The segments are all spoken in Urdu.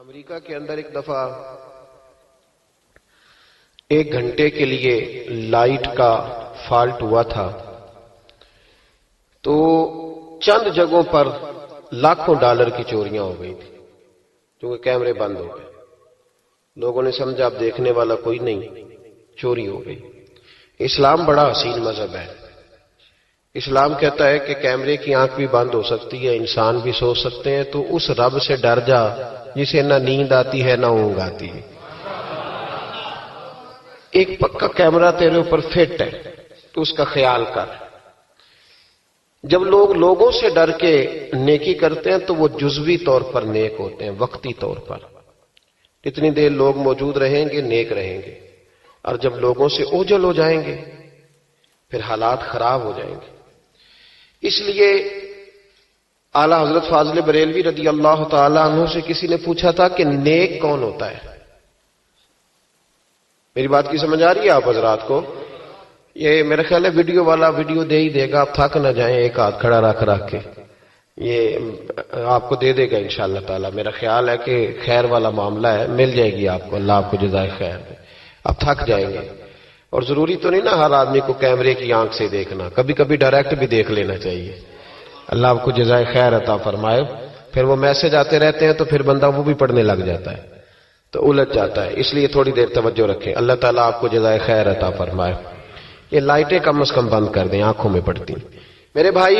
امریکہ کے اندر ایک دفعہ 1 گھنٹے کے لیے لائٹ کا فالٹ ہوا تھا، تو چند جگہوں پر لاکھوں ڈالر کی چوریاں ہو گئی تھی کیونکہ کیمرے بند ہو گئے۔ لوگوں نے سمجھا اب دیکھنے والا کوئی نہیں، چوری ہو گئی۔ اسلام بڑا حسین مذہب ہے۔ اسلام کہتا ہے کہ کیمرے کی آنکھ بھی بند ہو سکتی ہے، انسان بھی سو سکتے ہیں، تو اس رب سے ڈر جا جسے نہ نیند آتی ہے نہ اونگ آتی ہے۔ ایک پکا کیمرہ تیرے اوپر فٹ ہے تو اس کا خیال کر۔ جب لوگ لوگوں سے ڈر کے نیکی کرتے ہیں تو وہ جزوی طور پر نیک ہوتے ہیں، وقتی طور پر۔ اتنی دیر لوگ موجود رہیں گے نیک رہیں گے، اور جب لوگوں سے اوجھل ہو جائیں گے پھر حالات خراب ہو جائیں گے۔ اس لیے اعلی حضرت فاضل بریلوی رضی اللہ تعالی عنہ سے کسی نے پوچھا تھا کہ نیک کون ہوتا ہے؟ میری بات کی سمجھ آ رہی ہے آپ حضرات کو؟ یہ میرا خیال ہے ویڈیو والا ویڈیو دے ہی دے گا، آپ تھک نہ جائیں، ایک ہاتھ کھڑا رکھ کے یہ آپ کو دے دے گا انشاءاللہ تعالی۔ میرا خیال ہے کہ خیر والا معاملہ ہے، مل جائے گی آپ کو، اللہ آپ کو جزائے خیر دے۔ آپ تھک جائیں گے، اور ضروری تو نہیں نا ہر آدمی کو کیمرے کی آنکھ سے دیکھنا، کبھی کبھی ڈائریکٹ بھی دیکھ لینا چاہیے۔ اللہ آپ کو جزائے خیر عطا فرمائے۔ پھر وہ میسج آتے رہتے ہیں تو پھر بندہ وہ بھی پڑھنے لگ جاتا ہے تو الجھ جاتا ہے، اس لیے تھوڑی دیر توجہ رکھیں۔ اللہ تعالیٰ آپ کو جزائے خیر عطا فرمائے۔ یہ لائٹیں کم از کم بند کر دیں، آنکھوں میں پڑتی۔ میرے بھائی،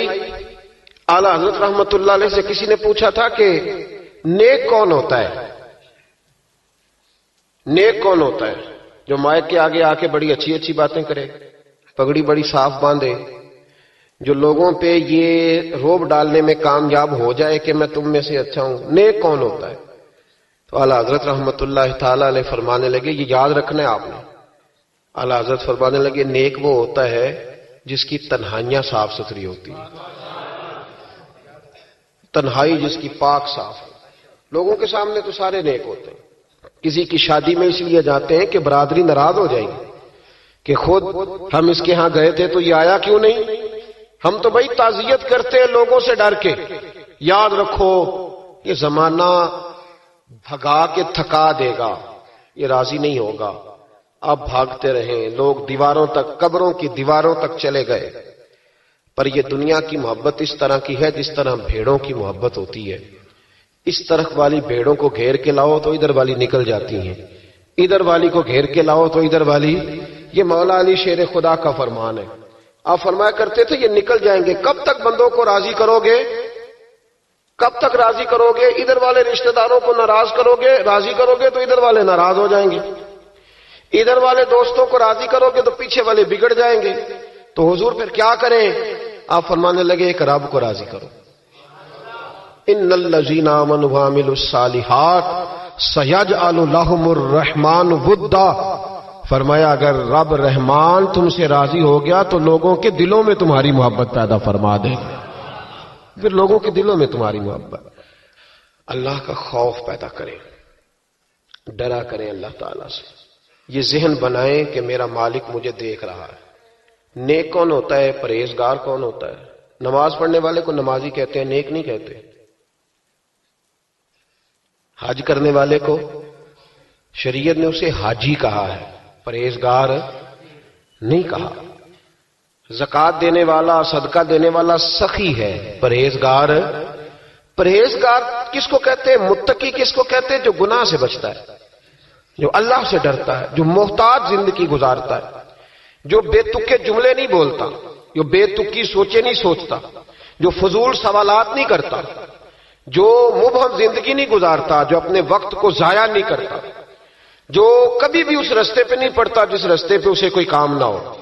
اعلی حضرت رحمت اللہ علیہ سے کسی نے پوچھا تھا کہ نیک کون ہوتا ہے؟ نیک کون ہوتا ہے؟ جو مائک کے آگے آ کے بڑی اچھی اچھی باتیں کرے، پگڑی بڑی صاف باندھے، جو لوگوں پہ یہ روب ڈالنے میں کامیاب ہو جائے کہ میں تم میں سے اچھا ہوں، نیک کون ہوتا ہے؟ تو اعلی حضرت رحمت اللہ تعالی علیہ فرمانے لگے، یہ یاد رکھنا ہے آپ نے۔ اعلی حضرت فرمانے لگے، نیک وہ ہوتا ہے جس کی تنہائیاں صاف ستھری ہوتی ہیں، تنہائی جس کی پاک صاف ہے۔ لوگوں کے سامنے تو سارے نیک ہوتے ہیں، کسی کی شادی میں اس لیے جاتے ہیں کہ برادری ناراض ہو جائے گی کہ خود ہم اس کے ہاں گئے تھے تو یہ آیا کیوں نہیں؟ ہم تو بھائی تعزیت کرتے ہیں لوگوں سے ڈر کے۔ یاد رکھو یہ زمانہ بھگا کے تھکا دے گا، یہ راضی نہیں ہوگا۔ اب بھاگتے رہیں، لوگ دیواروں تک، قبروں کی دیواروں تک چلے گئے، پر یہ دنیا کی محبت اس طرح کی ہے جس طرح بھیڑوں کی محبت ہوتی ہے۔ اس طرف والی بھیڑوں کو گھیر کے لاؤ تو ادھر والی نکل جاتی ہیں، ادھر والی کو گھیر کے لاؤ تو ادھر والی۔ یہ مولا علی شیر خدا کا فرمان ہے۔ آپ فرمایا کرتے تھے یہ نکل جائیں گے۔ کب تک بندوں کو راضی کرو گے؟ کب تک راضی کرو گے؟ ادھر والے رشتہ داروں کو ناراض کرو گے، راضی کرو گے تو ادھر والے ناراض ہو جائیں گے، ادھر والے دوستوں کو راضی کرو گے تو پیچھے والے بگڑ جائیں گے۔ تو حضور پھر کیا کریں؟ آپ فرمانے لگے ایک رب کو راضی کرو۔ ان الذین آمنوا وعملوا الصالحات سیجعل لهم الرحمن ودا۔ فرمایا اگر رب رحمان تم سے راضی ہو گیا تو لوگوں کے دلوں میں تمہاری محبت پیدا فرما دے گا، پھر لوگوں کے دلوں میں تمہاری محبت۔ اللہ کا خوف پیدا کریں، ڈرا کریں اللہ تعالیٰ سے، یہ ذہن بنائیں کہ میرا مالک مجھے دیکھ رہا ہے۔ نیک کون ہوتا ہے؟ پرہیزگار کون ہوتا ہے؟ نماز پڑھنے والے کو نمازی کہتے ہیں، نیک نہیں کہتے۔ حج کرنے والے کو شریعت نے اسے حاجی کہا ہے، پرہیزگار نہیں کہا۔ زکوٰۃ دینے والا، صدقہ دینے والا سخی ہے، پرہیزگار۔ پرہیزگار کس کو کہتے ہیں؟ متقی کس کو کہتے ہیں؟ جو گناہ سے بچتا ہے، جو اللہ سے ڈرتا ہے، جو محتاط زندگی گزارتا ہے، جو بے تکے جملے نہیں بولتا، جو بے تکی سوچے نہیں سوچتا، جو فضول سوالات نہیں کرتا، جو مبہم زندگی نہیں گزارتا، جو اپنے وقت کو ضائع نہیں کرتا، جو کبھی بھی اس رستے پہ نہیں پڑتا جس رستے پہ اسے کوئی کام نہ ہو،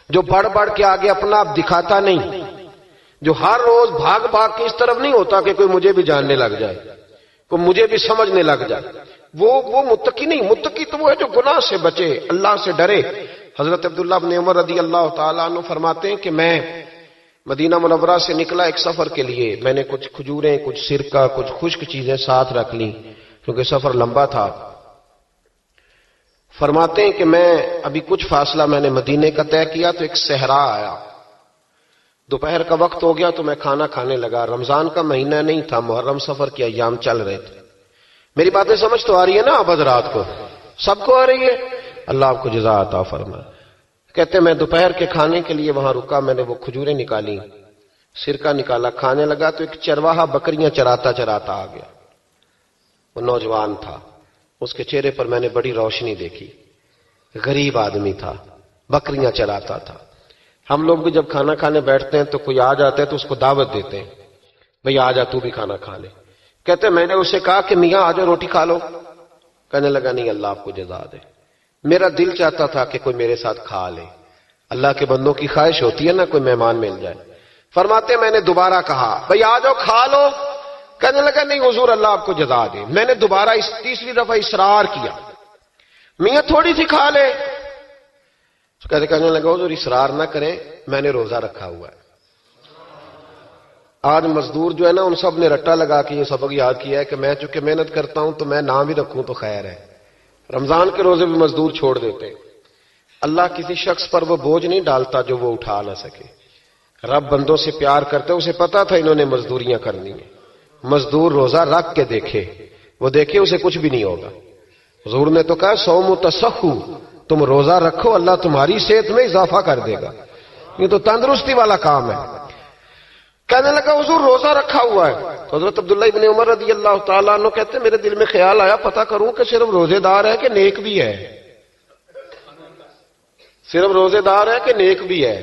جو بڑھ بڑھ کے آگے اپنا آپ دکھاتا نہیں، جو ہر روز بھاگ بھاگ کے اس طرف نہیں ہوتا کہ کوئی مجھے بھی جاننے لگ جائے، کوئی مجھے بھی سمجھنے لگ جائے، وہ متقی نہیں۔ متقی تو وہ ہے جو گناہ سے بچے، اللہ سے ڈرے۔ حضرت عبداللہ بن عمر رضی اللہ تعالیٰ عنہ فرماتے ہیں کہ میں مدینہ منورہ سے نکلا ایک سفر کے لیے، میں نے کچھ کھجوریں، کچھ سرکہ، کچھ خشک چیزیں ساتھ رکھ لیں کیونکہ سفر لمبا تھا۔ فرماتے ہیں کہ میں ابھی کچھ فاصلہ میں نے مدینے کا طے کیا تو ایک صحرا آیا، دوپہر کا وقت ہو گیا تو میں کھانا کھانے لگا۔ رمضان کا مہینہ نہیں تھا، محرم سفر کے ایام چل رہے تھے۔ میری باتیں سمجھ تو آ رہی ہے نا آپ حضرات کو؟ سب کو آ رہی ہے؟ اللہ آپ کو جزا عطا فرمائے۔ کہتے ہیں میں دوپہر کے کھانے کے لیے وہاں رکا، میں نے وہ کھجوریں نکالی، سرکہ نکالا، کھانے لگا تو ایک چرواہا بکریاں چراتا چراتا آ گیا۔ وہ نوجوان تھا، اس کے چہرے پر میں نے بڑی روشنی دیکھی، غریب آدمی تھا، بکریاں چراتا تھا۔ ہم لوگ بھی جب کھانا کھانے بیٹھتے ہیں تو کوئی آ جاتا ہے تو اس کو دعوت دیتے ہیں، بھئی آ جا تو بھی کھانا کھا لے۔ کہتے ہیں میں نے اسے کہا کہ میاں آ جا روٹی کھا لو۔ کہنے لگا نہیں، اللہ آپ کو جزا دے، میرا دل چاہتا تھا کہ کوئی میرے ساتھ کھا لے۔ اللہ کے بندوں کی خواہش ہوتی ہے نا کوئی مہمان مل جائے۔ فرماتے ہیں میں نے دوبارہ کہا بھئی آ جاؤ کھا لو۔ کہنے لگا نہیں حضور اللہ آپ کو جزا دے۔ میں نے دوبارہ تیسری دفعہ اصرار کیا، میاں تھوڑی سی کھا لے۔ کہنے لگا حضور اصرار نہ کریں، میں نے روزہ رکھا ہوا ہے۔ آج مزدور جو ہے نا ان سب نے رٹا لگا کے یہ سبق یاد کیا ہے کہ میں چونکہ محنت کرتا ہوں تو میں نام بھی رکھوں تو خیر ہے۔ رمضان کے روزے بھی مزدور چھوڑ دیتے۔ اللہ کسی شخص پر وہ بوجھ نہیں ڈالتا جو وہ اٹھا نہ سکے۔ رب بندوں سے پیار کرتے، اسے پتا تھا انہوں نے مزدوریاں کرنی ہیں۔ مزدور روزہ رکھ کے دیکھے، وہ دیکھے اسے کچھ بھی نہیں ہوگا۔ حضور نے تو کہا صوم تصحو، تم روزہ رکھو اللہ تمہاری صحت میں اضافہ کر دے گا، یہ تو تندرستی والا کام ہے۔ کہنے لگا حضور روزہ رکھا ہوا ہے۔ حضرت عبداللہ ابن عمر رضی اللہ تعالیٰ عنہ کہتے ہیں میرے دل میں خیال آیا پتہ کروں کہ صرف روزے دار ہے کہ نیک بھی ہے، صرف روزے دار ہے کہ نیک بھی ہے،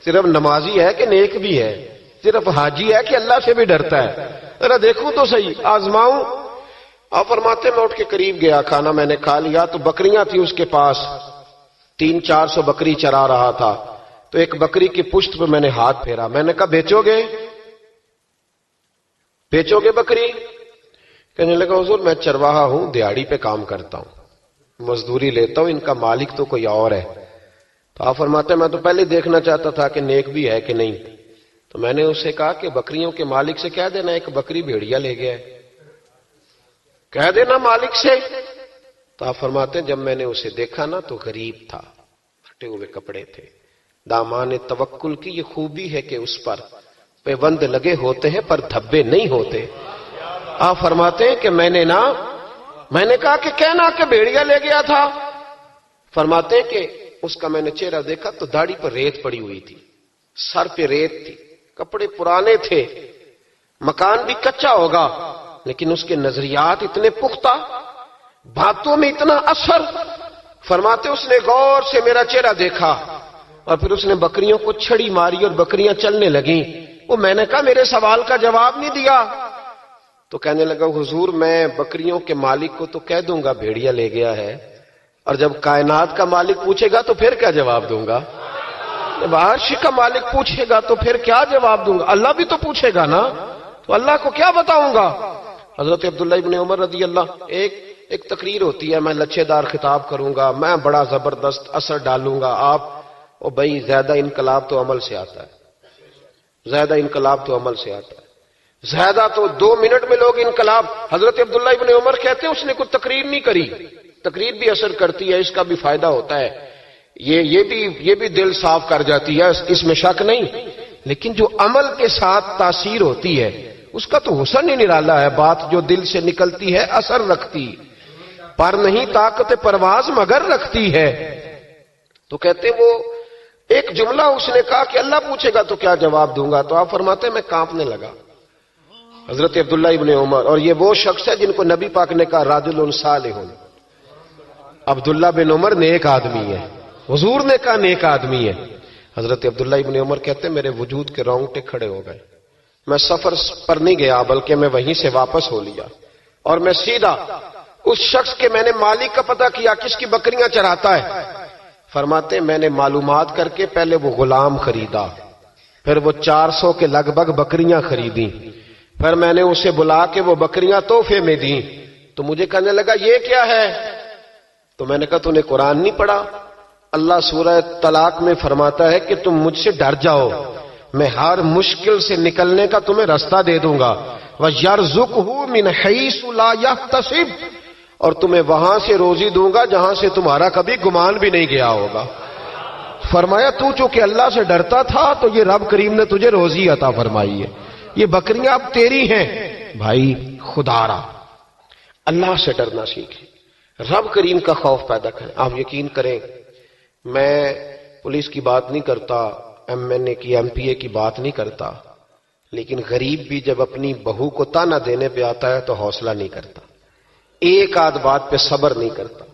صرف نمازی ہے کہ نیک بھی ہے، صرف حاجی ہے کہ اللہ سے بھی ڈرتا ہے، ذرا دیکھوں تو صحیح، آزماؤں۔ آپ فرماتے میں اٹھ کے قریب گیا، کھانا میں نے کھا لیا تو بکریاں تھی اس کے پاس، 300-400 بکری چرا رہا تھا۔ تو ایک بکری کی پشت پہ میں نے ہاتھ پھیرا، میں نے کہا بیچو گے؟ بیچو گے بکری؟ کہنے لگا حضور میں چرواہا ہوں، دیہڑی پہ کام کرتا ہوں، مزدوری لیتا ہوں، ان کا مالک تو کوئی اور ہے۔ تو آپ فرماتے ہیں میں تو پہلے دیکھنا چاہتا تھا کہ نیک بھی ہے کہ نہیں۔ تو میں نے اسے کہا کہ بکریوں کے مالک سے کہہ دینا ایک بکری بھیڑیا لے گیا ہے، کہہ دینا مالک سے۔ تو آپ فرماتے ہیں جب میں نے اسے دیکھا نا تو غریب تھا، پھٹے ہوئے کپڑے تھے۔ دامان توکل کی یہ خوبی ہے کہ اس پر پیوند لگے ہوتے ہیں پر دھبے نہیں ہوتے۔ آپ فرماتے ہیں کہ میں نے کہا کہ کہنا کہ بھیڑیا لے گیا تھا۔ فرماتے ہیں کہ اس کا میں نے چہرہ دیکھا تو داڑھی پر ریت پڑی ہوئی تھی، سر پہ ریت تھی، کپڑے پرانے تھے، مکان بھی کچا ہوگا لیکن اس کے نظریات اتنے پختہ، باتوں میں اتنا اثر۔ فرماتے اس نے غور سے میرا چہرہ دیکھا اور پھر اس نے بکریوں کو چھڑی ماری اور بکریاں چلنے لگیں۔ وہ میں نے کہا میرے سوال کا جواب نہیں دیا۔ تو کہنے لگا حضور میں بکریوں کے مالک کو تو کہہ دوں گا بھیڑیا لے گیا ہے، اور جب کائنات کا مالک پوچھے گا تو پھر کیا جواب دوں گا؟ جب عرش کا مالک پوچھے گا تو پھر کیا جواب دوں گا؟ اللہ بھی تو پوچھے گا نا، تو اللہ کو کیا بتاؤں گا؟ حضرت عبداللہ ابن عمر رضی اللہ، ایک تقریر ہوتی ہے، میں لچھے دار خطاب کروں گا، میں بڑا زبردست اثر ڈالوں گا، آپ او بھائی زیادہ انقلاب تو عمل سے آتا ہے، زیادہ انقلاب تو عمل سے آتا ہے، زیادہ تو 2 منٹ میں لوگ انقلاب۔ حضرت عبداللہ ابن عمر کہتے ہیں اس نے کوئی تقریر نہیں کری، تقریر بھی اثر کرتی ہے، اس کا بھی فائدہ ہوتا ہے، یہ بھی دل صاف کر جاتی ہے، اس میں شک نہیں، لیکن جو عمل کے ساتھ تاثیر ہوتی ہے اس کا تو حسن ہی نرالا ہے۔ بات جو دل سے نکلتی ہے اثر رکھتی، پر نہیں طاقت پرواز مگر رکھتی ہے۔ تو کہتے وہ ایک جملہ اس نے کہا کہ اللہ پوچھے گا تو کیا جواب دوں گا؟ تو آپ فرماتے ہیں میں کانپنے لگا۔ حضرت عبداللہ ابن عمر، اور یہ وہ شخص ہے جن کو نبی پاک نے کہا رجل صالح، عبداللہ بن عمر نیک آدمی ہے، حضور نے کہا نیک آدمی ہے۔ حضرت عبداللہ ابن عمر کہتے ہیں میرے وجود کے رونگٹے کھڑے ہو گئے، میں سفر پر نہیں گیا بلکہ میں وہیں سے واپس ہو لیا اور میں سیدھا اس شخص کے میں نے مالک کا پتہ کیا کس کی بکریاں چراتا ہے۔ فرماتے ہیں میں نے معلومات کر کے پہلے وہ غلام خریدا، پھر وہ 400 کے لگ بھگ بکریاں خریدیں، پھر میں نے اسے بلا کے وہ بکریاں تحفے میں دیں۔ تو مجھے کہنے لگا یہ کیا ہے؟ تو میں نے کہا تو نے قرآن نہیں پڑھا؟ اللہ سورہ طلاق میں فرماتا ہے کہ تم مجھ سے ڈر جاؤ، میں ہر مشکل سے نکلنے کا تمہیں راستہ دے دوں گا، وَيَرْزُقْهُ مِنْ حَيْثُ لَا يَحْتَسِبُ، اور تمہیں وہاں سے روزی دوں گا جہاں سے تمہارا کبھی گمان بھی نہیں گیا ہوگا۔ فرمایا تو چونکہ اللہ سے ڈرتا تھا تو یہ رب کریم نے تجھے روزی عطا فرمائی ہے، یہ بکریاں اب تیری ہیں۔ بھائی خدا را اللہ سے ڈرنا سیکھیں، رب کریم کا خوف پیدا کریں۔ آپ یقین کریں، میں پولیس کی بات نہیں کرتا، ایم این اے کی، ایم پی اے کی بات نہیں کرتا، لیکن غریب بھی جب اپنی بہو کو تانا دینے پہ آتا ہے تو حوصلہ نہیں کرتا، ایک آدھ بات پہ صبر نہیں کرتا۔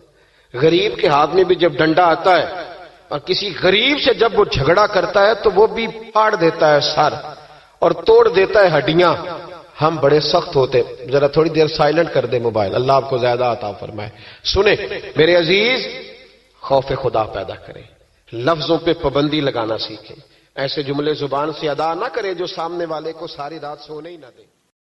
غریب کے ہاتھ میں بھی جب ڈنڈا آتا ہے اور کسی غریب سے جب وہ جھگڑا کرتا ہے تو وہ بھی پھاڑ دیتا ہے سر اور توڑ دیتا ہے ہڈیاں۔ ہم بڑے سخت ہوتے۔ ذرا تھوڑی دیر سائلنٹ کر دے موبائل، اللہ آپ کو زیادہ عطا فرمائے۔ سنیں میرے عزیز، خوف خدا پیدا کریں، لفظوں پہ پابندی لگانا سیکھیں، ایسے جملے زبان سے ادا نہ کریں جو سامنے والے کو ساری رات سونے ہی نہ دیں۔